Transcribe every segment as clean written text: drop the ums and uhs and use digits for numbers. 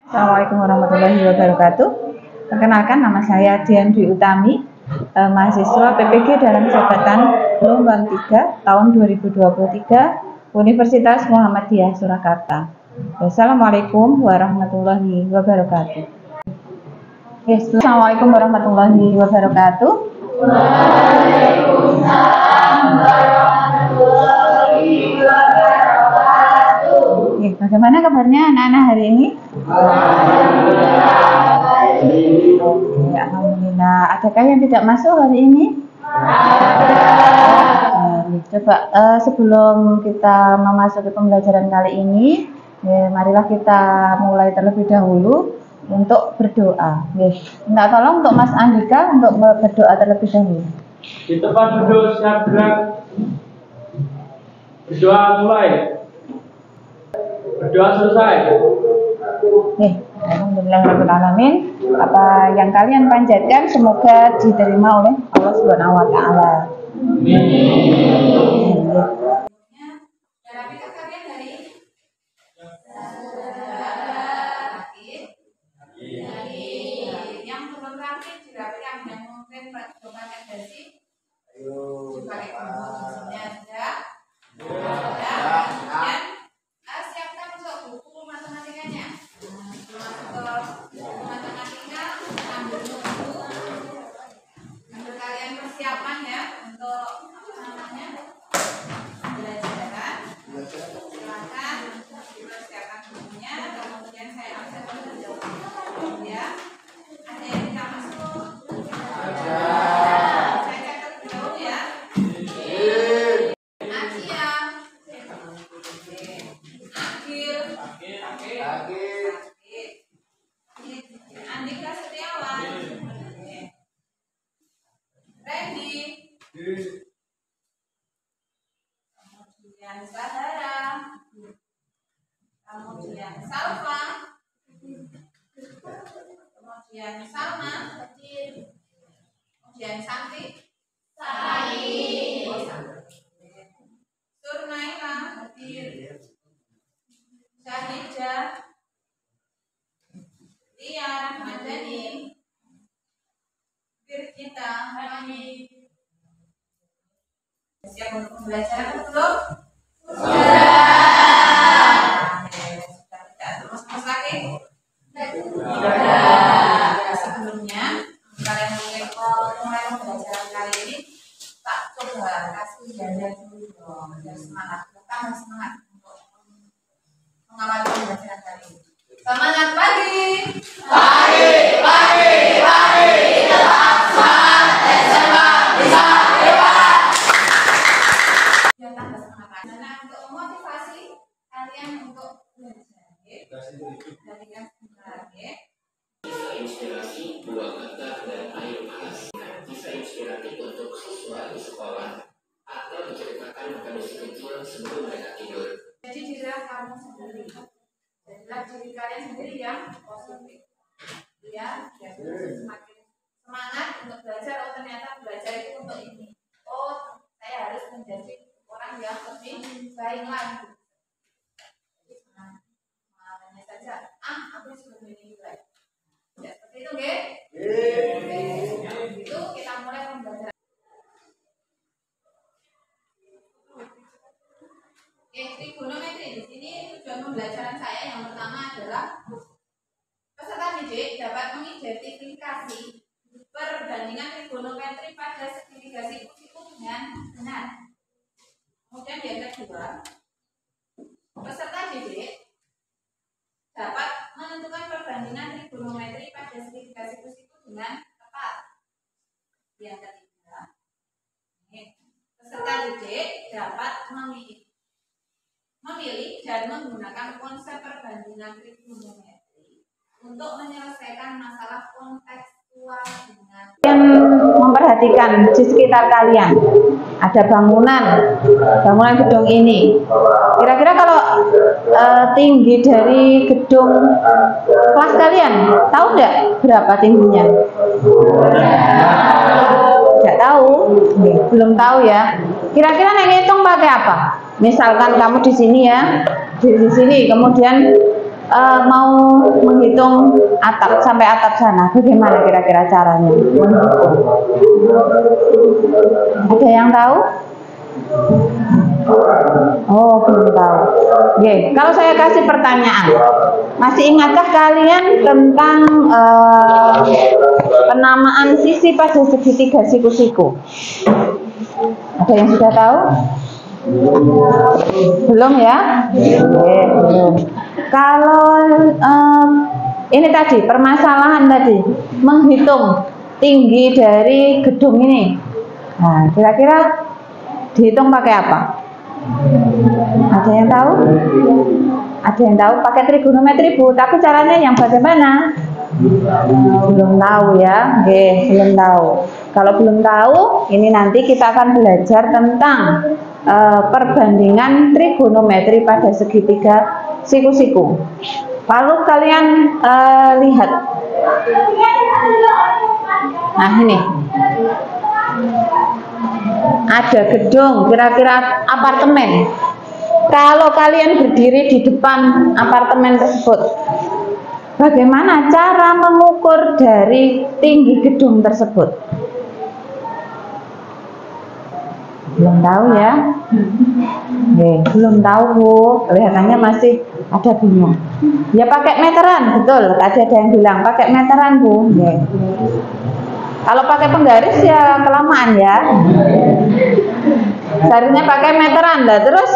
Assalamualaikum warahmatullahi wabarakatuh. Perkenalkan, nama saya Dian Dwi Utami, mahasiswa PPG dalam jabatan gelombang 3 tahun 2023 Universitas Muhammadiyah Surakarta. Wassalamualaikum warahmatullahi wabarakatuh. Assalamualaikum warahmatullahi wabarakatuh. Waalaikumsalam warahmatullahi wabarakatuh. Bagaimana kabarnya anak-anak hari ini? Alhamdulillah. Adakah yang tidak masuk hari ini? Coba sebelum kita memasuki pembelajaran kali ini, marilah kita mulai terlebih dahulu untuk berdoa. Minta tolong untuk Mas Andika untuk berdoa terlebih dahulu. Di tempat duduk siap gerak. Berdoa mulai. Berdoa selesai. Alhamdulillahirrahmanirrahim. Apa yang kalian panjatkan semoga diterima oleh Allah Subhanahu wa taala. Amin. Yang belum rapi dirapikan yang mungkin pakai dasi. Pakai kuncinya sudah. Kemudian siapkan untuk buku matematikanya. Untuk matematika ambil buku. Ambil kalian persiapan ya untuk pembelajaran. Silakan dipersiapkan bukunya. Kemudian saya akan menjawab ya. Ada yang tidak masuk? Saya catat dulu ya. Asia, Agil, Andika Setiawan, Randy, kemudian Sahara, kemudian Salva, kemudian Salma, kemudian Santi, Surnaila, Syahida, Tia Rahmadani, Firgita, siap untuk pembelajaran belum? Sudah tidak terus lagi? Sebelumnya kalian mulai pembelajaran kali ini tak coba kasih janda dulu dong, biar semangat, tambah semangat untuk mengawali pembelajaran kali ini. Semangat pagi. Tetap semangat dan semangat bisa hebat. Ya, tambah semangat. Nah, untuk memotivasi kalian untuk belajar, jadikan semangat ya. Kisah inspirasi buah kata dan air panas. Kisah inspiratif untuk siswa di sekolah atau diceritakan pada misi kecil sebelum mereka tidur. Jadi dirilah kamu sendiri. Jadilah diri kalian sendiri yang positif. Ya, semakin semangat untuk belajar. Oh, ternyata belajar itu untuk ini. Oh, saya harus menjadi orang yang lebih baik lagi. Hanya saja, aku sudah lebih baik. Ya, seperti itu, nggih? Itu kita mulai pembelajaran. Trigonometri. Di sini tujuan pembelajaran saya yang pertama adalah peserta didik dapat mengidentifikasi perbandingan trigonometri pada segitiga siku-siku dengan benar. Kemudian yang kedua, peserta didik dapat menentukan perbandingan trigonometri pada segitiga siku-siku dengan tepat. Yang ketiga, peserta didik dapat memilih dan menggunakan konsep perbandingan trigonometri untuk menyelesaikan masalah kontekstual dengan Memperhatikan di sekitar kalian ada bangunan gedung ini. Kira-kira kalau tinggi dari gedung kelas kalian, tahu nggak berapa tingginya? Nggak tahu, belum tahu ya. Kira-kira ngitung pakai apa? Misalkan kamu di sini ya, di sini, kemudian mau menghitung atap sampai atap sana, bagaimana kira-kira caranya menghitung? Ada yang tahu? Oh, belum tahu. Oke, kalau saya kasih pertanyaan, masih ingatkah kalian tentang penamaan sisi pada segitiga siku-siku? Ada yang sudah tahu? Belum ya? Oke, belum. Kalau ini tadi permasalahan tadi menghitung tinggi dari gedung ini, nah kira-kira dihitung pakai apa? Ada yang tahu? Ada yang tahu? Pakai trigonometri, Bu. Tapi caranya yang bagaimana? Belum tahu ya. Oke, belum tahu. Kalau belum tahu, ini nanti kita akan belajar tentang perbandingan trigonometri pada segitiga siku-siku. Lalu kalian lihat. Nah, ini. Ada gedung, kira-kira apartemen. Kalau kalian berdiri di depan apartemen tersebut, bagaimana cara mengukur dari tinggi gedung tersebut? Belum tahu ya? Belum tahu, Bu. Kelihatannya masih ada bingung. Ya pakai meteran, betul. Tadi ada yang bilang pakai meteran, Bu. Kalau pakai penggaris ya kelamaan ya. Seharusnya pakai meteran. Nah, terus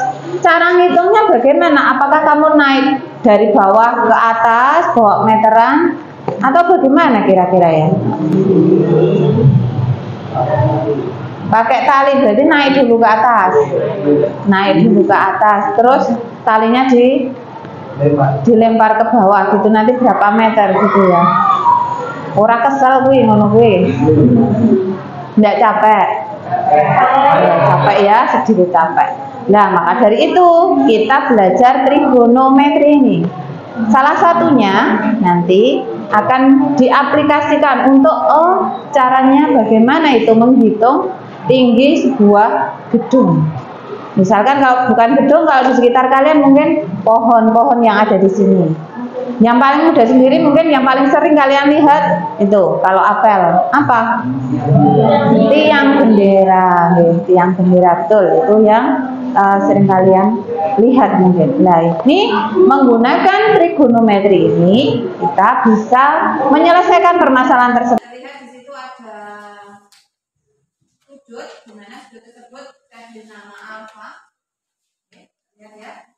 cara ngitungnya bagaimana? Apakah kamu naik dari bawah ke atas bawa meteran atau bagaimana kira-kira ya? Pakai tali, berarti naik dulu ke atas. Naik dulu ke atas, terus talinya dilempar ke bawah gitu, nanti berapa meter gitu ya. Ora kesel kuwi ngono kuwi. Nggak capek. Capek ya, sedikit capek. Nah, maka dari itu kita belajar trigonometri ini. Salah satunya nanti akan diaplikasikan untuk caranya bagaimana itu menghitung tinggi sebuah gedung. Misalkan kalau bukan gedung, kalau di sekitar kalian mungkin pohon-pohon yang ada di sini. Yang paling mudah sendiri mungkin yang paling sering kalian lihat itu kalau apel apa? Tiang bendera, tiang bendera, betul itu yang sering kalian lihat mungkin. Nah, ini menggunakan trigonometri ini kita bisa menyelesaikan permasalahan tersebut. Kita lihat di situ ada sudut, di mana sudut tersebut dikasih nama alfa. Lihat ya.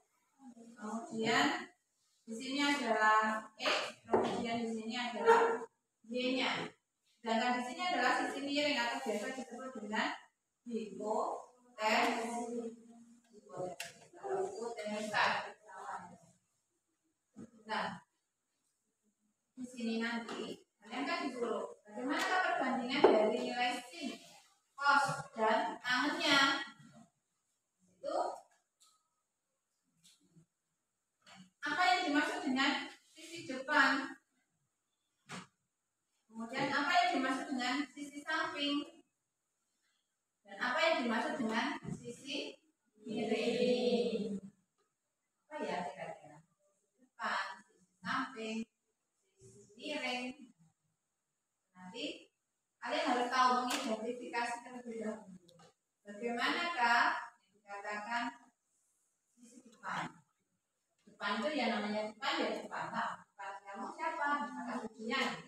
Kemudian di sini adalah X, kemudian di sini adalah Y-nya. Sedangkan di sini adalah sisi miring atau biasa disebut dengan hipotenusa. Nah, di sini nanti kalian kan disuruh bagaimana perbandingan dari nilai sin, cos, dan tangennya. Itu apa yang dimaksud dengan sisi depan? Kemudian apa yang dimaksud dengan sisi samping? Dan apa yang dimaksud dengan sisi miring? Apa ya kira-kira? Depan, sisi samping, sisi miring. Nanti kalian harus tahu mengidentifikasi terlebih dahulu. Bagaimanakah yang dikatakan sisi depan? Depan itu ya namanya depan ya depan. Depan kamu siapa? Misalkan sudutnya.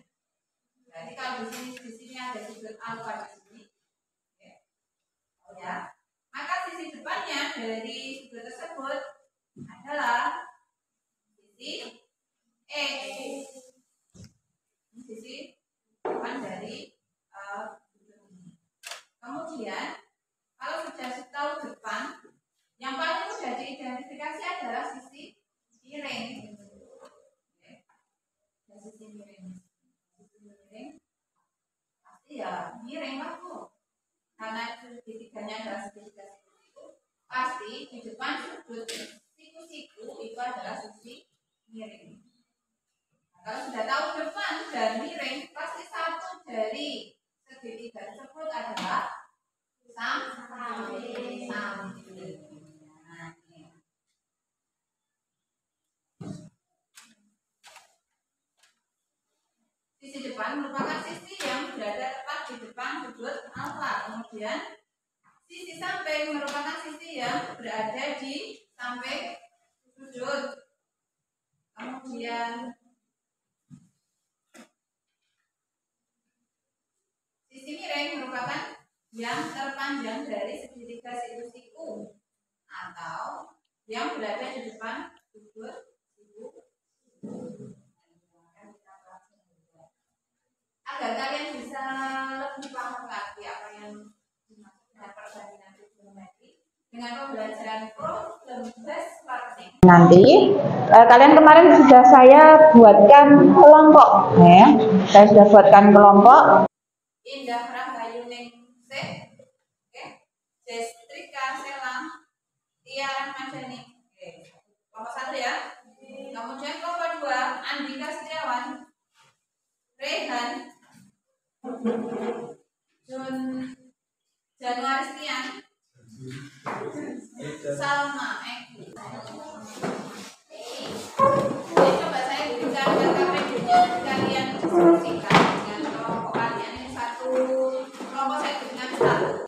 Jadi kalau di sini ada sudut alfa di sini, ya, maka sisi depannya dari sudut tersebut adalah sisi X. Sisi depan dari sudut ini. Kemudian kalau sudah tahu depan, yang paling mudah diidentifikasi adalah sisi miring. Sisi miring. Pasti ya miring lah tuh, karena segitiganya adalah segitiga siku-siku, pasti di depan sudut siku-siku itu adalah sisi miring. Nah, kalau sudah tahu depan dan miring, pasti satu dari segitiga tersebut adalah samping. depan merupakan sisi yang berada tepat di depan sudut alfa. Kemudian sisi samping merupakan sisi yang berada di samping sudut. Kemudian sisi miring merupakan yang terpanjang dari segitiga sinus U atau yang berada di depan sudut U. Agar kalian bisa lebih paham lagi apa yang dimaksud dengan perbandingan trigonometri dengan pembelajaran problem based learning. Nanti kalian kemarin sudah saya buatkan kelompok, ya. Saya sudah buatkan kelompok. Indah Rahayu Ningsih, Jestrika Selam, Tia Rahmadani. Kelompok 1 ya. Kemudian kelompok 2, Andika Setiawan, Rehan, Januaristian, Salma, Jadi coba saya berikan KKP-nya kalian diskusikan dengan kelompok kalian. Ini satu kelompok saya berikan satu.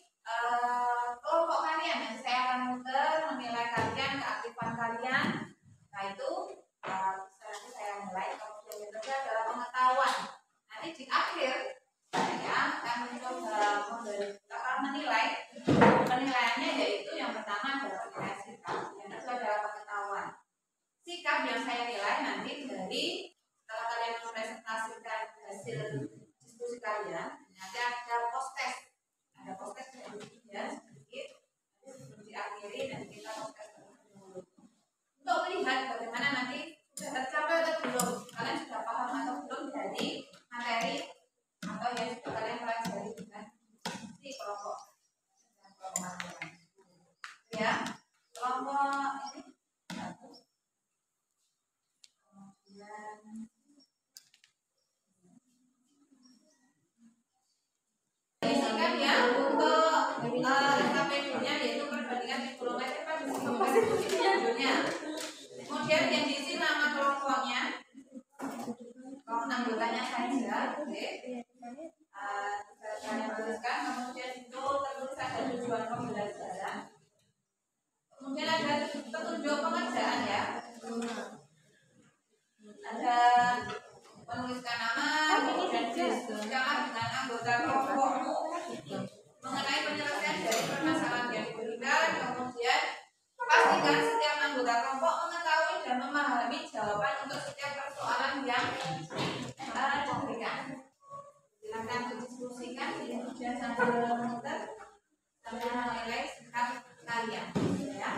Kelompok kalian yang saya akan muter menilai kalian, keaktifan kalian. Nah itu nanti saya mulai. Kemudian yang kedua adalah pengetahuan. Nanti di akhir saya akan mencoba menilai. Penilaiannya yaitu yang pertama adalah penilaian sikap, yang kedua adalah pengetahuan. Sikap yang saya nilai nanti dari setelah kalian mempresentasikan hasil diskusi kalian, nanti ada post test ya sedikit, sebelum diakhiri dan kita post test dulu untuk melihat bagaimana nanti sudah tercapai atau belum, kalian sudah paham atau belum dari materi atau yang sudah kalian pelajari dengan di kelompok ya. Kelompok ini isikan ya untuk SKPD-nya yaitu perbandingan trigonometri pada videonya. Kemudian yang diisi nama kelompoknya, kelompok anggotanya saja, oke. Kalian tuliskan. Kemudian itu tertulis ada tujuan pembelajaran. Kemudian ada petunjuk pengerjaan ya. Ada menuliskan nama, kemudian diskusikan dengan anggota kelompokmu mengenai penyelesaian dari permasalahan yang diberikan. Kemudian pastikan setiap anggota kelompok mengetahui dan memahami jawaban untuk setiap persoalan yang diberikan. Silakan didiskusikan, kemudian sambil memutar sambil menilai sikap kalian ya.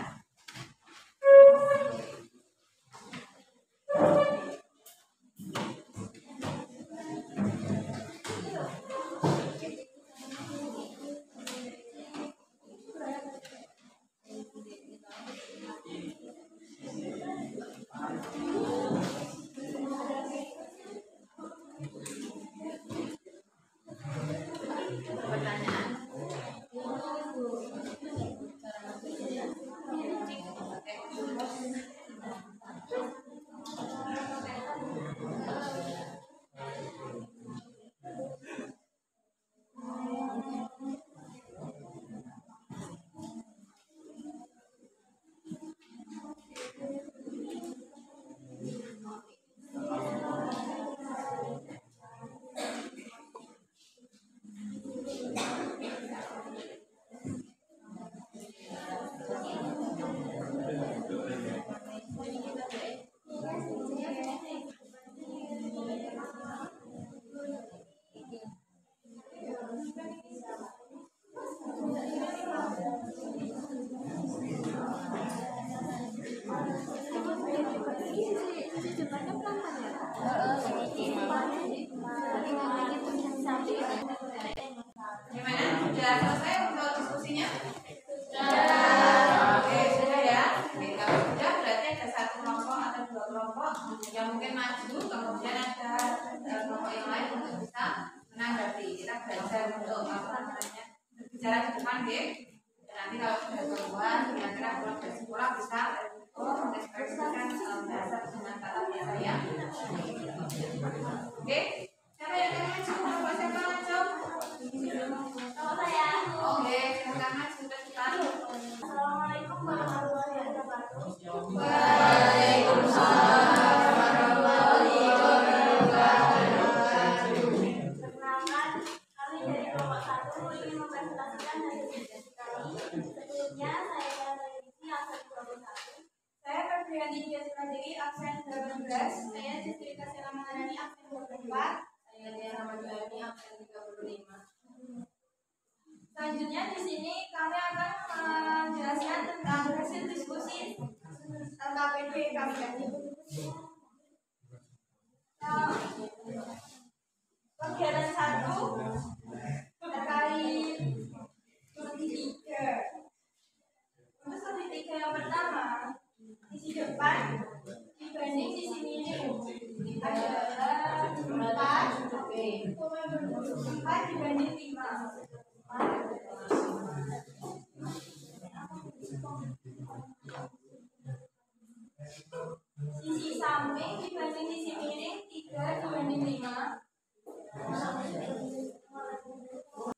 Gimana? Sudah selesai untuk diskusinya? Sudah. Oke, sudah ya. Oke, kalau sudah berarti ada satu kelompok atau dua kelompok yang mungkin maju, kemudian ada kelompok yang lain untuk bisa menanggapi. Kita belajar untuk apa namanya berbicara di depan, deh. Dan nanti kalau sudah keluar, kira-kira pulang dari sekolah bisa mengekspresikan bahasa dengan kata biasa ya. Oke, siapa yang Ganti Materi absen 18. Saya Jessica Sela Maharani absen 24. Saya Dea Ramadhani absen 35. Selanjutnya di sini kami akan menjelaskan tentang hasil diskusi LKPD kami tadi. Kegiatan 1 terkait studi 3. Untuk studi 3 yang pertama, sisi depan dibanding sisi miring adalah 4 dibanding 5. Sisi samping dibanding sisi miring 3 dibanding 5.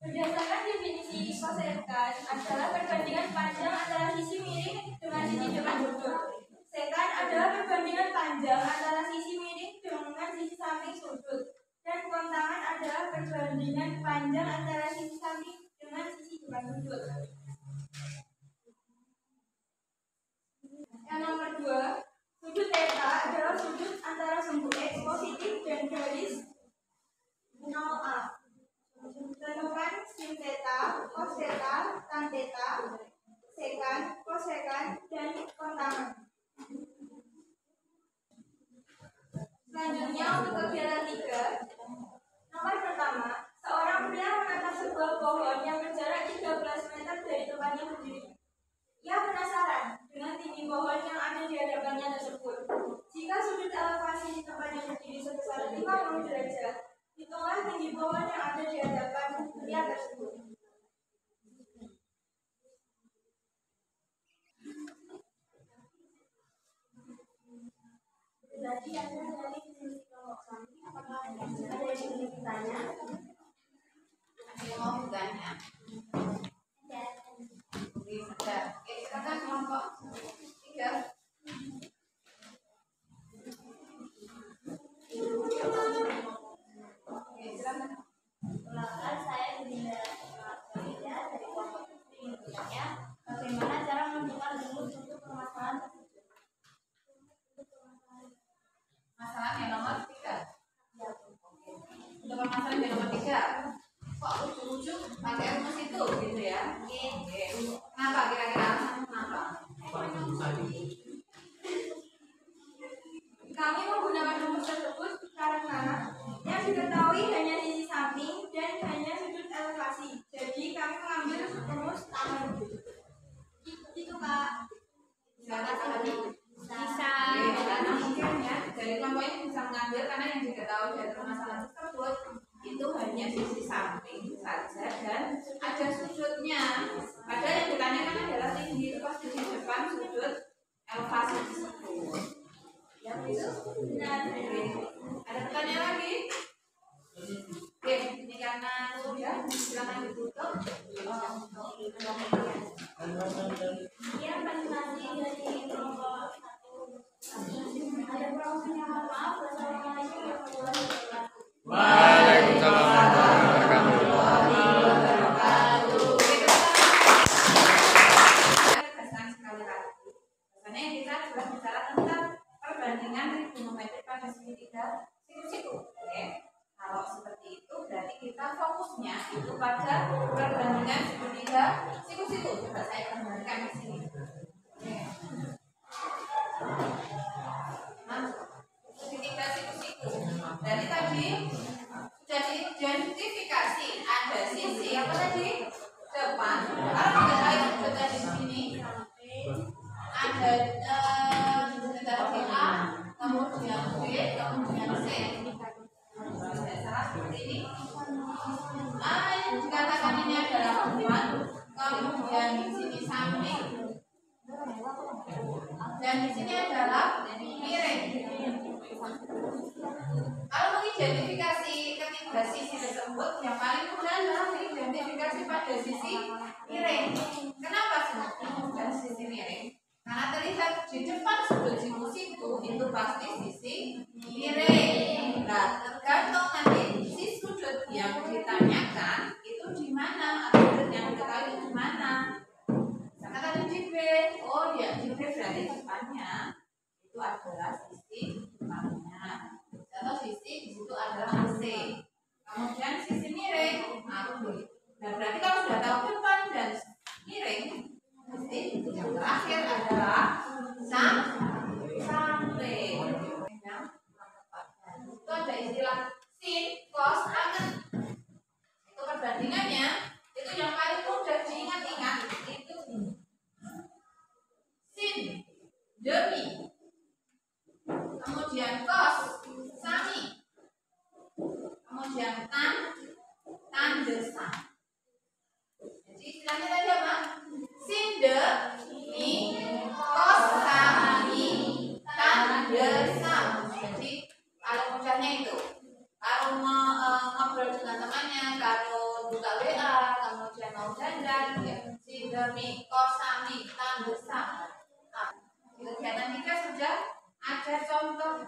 Berdasarkan definisi kosekan adalah perbandingan panjang antara sisi miring dengan sisi depan sudut. Sekan adalah perbandingan panjang antara sisi miring dengan sisi samping sudut. Dan kontangan adalah perbandingan panjang antara sisi samping dengan sisi depan sudut. Yang nomor 2, sudut theta adalah sudut antara sumbu X positif dan garis 0A. Tentukan sin theta, cos theta, tan theta, sekan, kosekan, dan kontangan. Selanjutnya untuk kegiatan 3. Nomor pertama, seorang pria menatap sebuah pohon yang berjarak 13 meter dari tempatnya berdiri. Ia penasaran dengan tinggi pohon yang ada di hadapannya tersebut. Jika sudut elevasi di tempatnya berdiri sebesar 50 derajat, hitunglah tinggi pohon yang ada di hadapan pria tersebut. Jadi ada dari sisi kelompok samping, apakah ada yang ingin ditanya? Ada yang mau bertanya? Ada. Oke, silakan kelompok 3. Perkenalkan, saya Dinda Farida dari kelompok ingin bertanya bagaimana cara menentukan rumus untuk permasalahan tersebut. Masalah yang nomor 3. Untuk permasalahan yang nomor 3. Kok ujung-ujung pakai rumus itu gitu ya? Oke. Kenapa kira-kira? Kenapa? Kami menggunakan rumus tersebut karena yang diketahui hanya sisi samping dan hanya sudut elevasi. Jadi kami mengambil rumus utama dulu. Itu Kak. Silakan lagi. Bisa. Karena mungkin ya dari kelompok ini bisa mengambil karena yang diketahui dari permasalahan tersebut itu hanya sisi samping saja dan ada sudutnya. Padahal yang ditanyakan adalah tinggi posisi depan sudut elevasi tersebut. Ya itu benar. Ada pertanyaan lagi? Oke, ini karena sudah silakan ditutup. Ya, presentasi dari kelompok 1. Ada kurang mohon maaf. Wassalamualaikum warahmatullahi wabarakatuh. Waalaikumsalam warahmatullahi wabarakatuh. Sekali lagi. Karena kita sudah bicara tentang perbandingan trigonometri pada segitiga siku-siku. Oke. Kalau seperti itu berarti kita fokusnya itu pada perbandingan segitiga siku-siku. Coba saya kembalikan ke sini. Oke. Nah, segitiga siku-siku. Dari tadi sudah diidentifikasi ada sisi apa tadi? Depan. Kalau kita lihat juga tadi di sini ada dari A, kemudian B, kemudian C. Tidak salah seperti ini. Yang dikatakan ini adalah depan, kemudian di sini samping, dan di sini adalah miring. Kalau mengidentifikasi ketiga sisi tersebut, yang paling mudah adalah mengidentifikasi pada sisi miring. Kenapa pada sisi miring? Karena terlihat di depan sudut siku-siku itu pasti sisi miring. Nah, tergantung nanti si sudut yang ditanyakan itu di mana atau sudut yang diketahui di mana. Karena tadi di B, oh ya di B berarti depannya itu adalah sisi depannya. Contoh sisi di situ adalah AC. Kemudian sisi miring AB. Nah, berarti kalau sudah tahu depan dan miring, mesti yang terakhir adalah samping. Itu ada istilah sin, cos, tangen. Itu perbandingannya. Itu yang paling mudah diingat-ingat itu sin, demi. Kemudian cos, sami. Kemudian tan desa. Jadi istilahnya tadi apa? Sin, demi, cos, sami, tan desa. Jadi kalau mudahnya itu, kalau ngobrol dengan temannya, kalau buka WA, kemudian mau dandan, ya sin, demi, cos, sami, tan desa. Nah, di kegiatan kita sudah ada contoh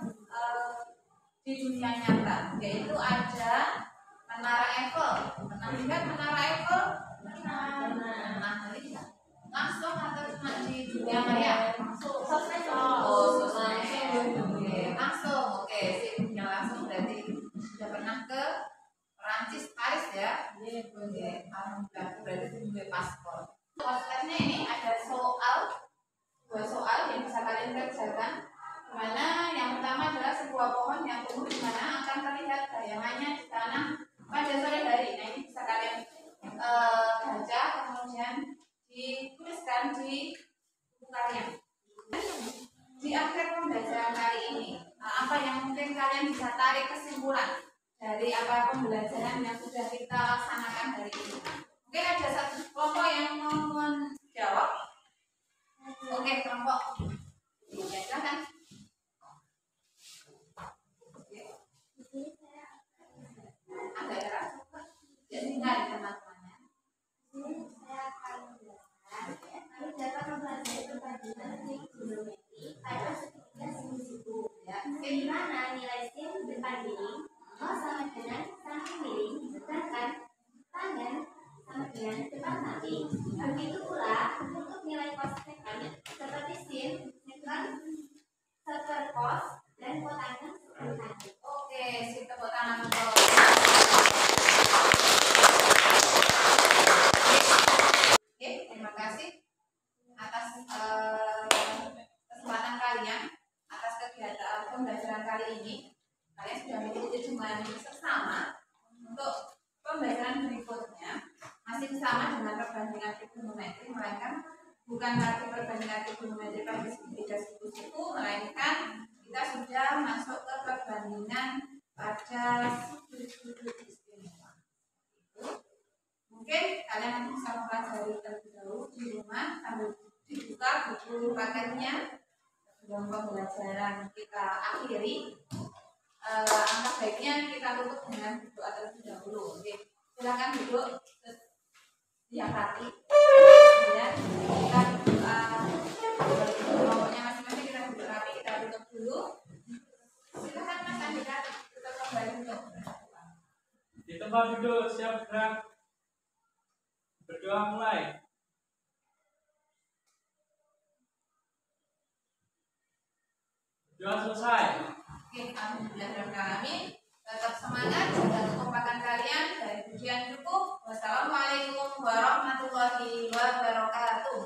di dunia nyata, yaitu ada Menara Eiffel. Pernah lihat Menara Eiffel? Pernah lihat? Langsung atau cuma di dunia maya? Langsung. Oh, langsung. Oke, sipnya langsung berarti sudah pernah ke Perancis, Paris ya? Oke, alhamdulillah berarti punya paspor. Prosesnya ini ada dua soal yang bisa kalian kerjakan. Dimana yang pertama adalah sebuah pohon yang tumbuh di mana akan terlihat bayangannya di tanah pada sore hari. Nah, ini bisa kalian baca kemudian dituliskan di buku kalian. Di akhir pembelajaran kali ini, apa yang mungkin kalian bisa tarik kesimpulan dari apa pembelajaran yang sudah kita laksanakan hari ini? Mungkin ada satu kelompok yang mau menjawab. Oke, kelompok. Ya, silakan. Agak keras. Jadi nggak teman-temannya. Saya akan menjelaskan. Kami dapat mempelajari perbandingan sin geometri pada segitiga siku. Di mana nilai sin depan miring sama dengan samping miring, sedangkan tangen sama dengan depan samping. Begitu pula untuk nilai cos sekant seperti sin, sekant, sepercos, dan kotangen seperti. Oke, sip, tepuk tangan untuk. Oke, terima kasih atas kesempatan kalian, atas kegiatan pembelajaran kali ini. Kalian sudah memiliki tujuan bersama untuk pembelajaran berikutnya. Masih sama dengan perbandingan trigonometri, melainkan bukan lagi perbandingan trigonometri pada segitiga siku-siku, melainkan kita sudah masuk ke perbandingan pada sudut-sudut istimewa. Mungkin kalian nanti bisa mempelajari terlebih dahulu di rumah sambil dibuka buku paketnya sebelum pembelajaran kita akhiri. Angka baiknya kita tutup dengan doa terlebih dahulu. Oke, silakan duduk setiap hati. Kemudian kita berdoa. Pokoknya masing-masing kita duduk rapi, kita tutup dulu. Silakan Mas Andika, kita kembali untuk berdoa. Di tempat duduk, siap gerak. Berdoa mulai. Berdoa selesai. Oke, alhamdulillah rabbil alamin. Tetap semangat, jaga kekompakan kalian. Dari pujian cukup. Wassalamualaikum warahmatullahi wabarakatuh.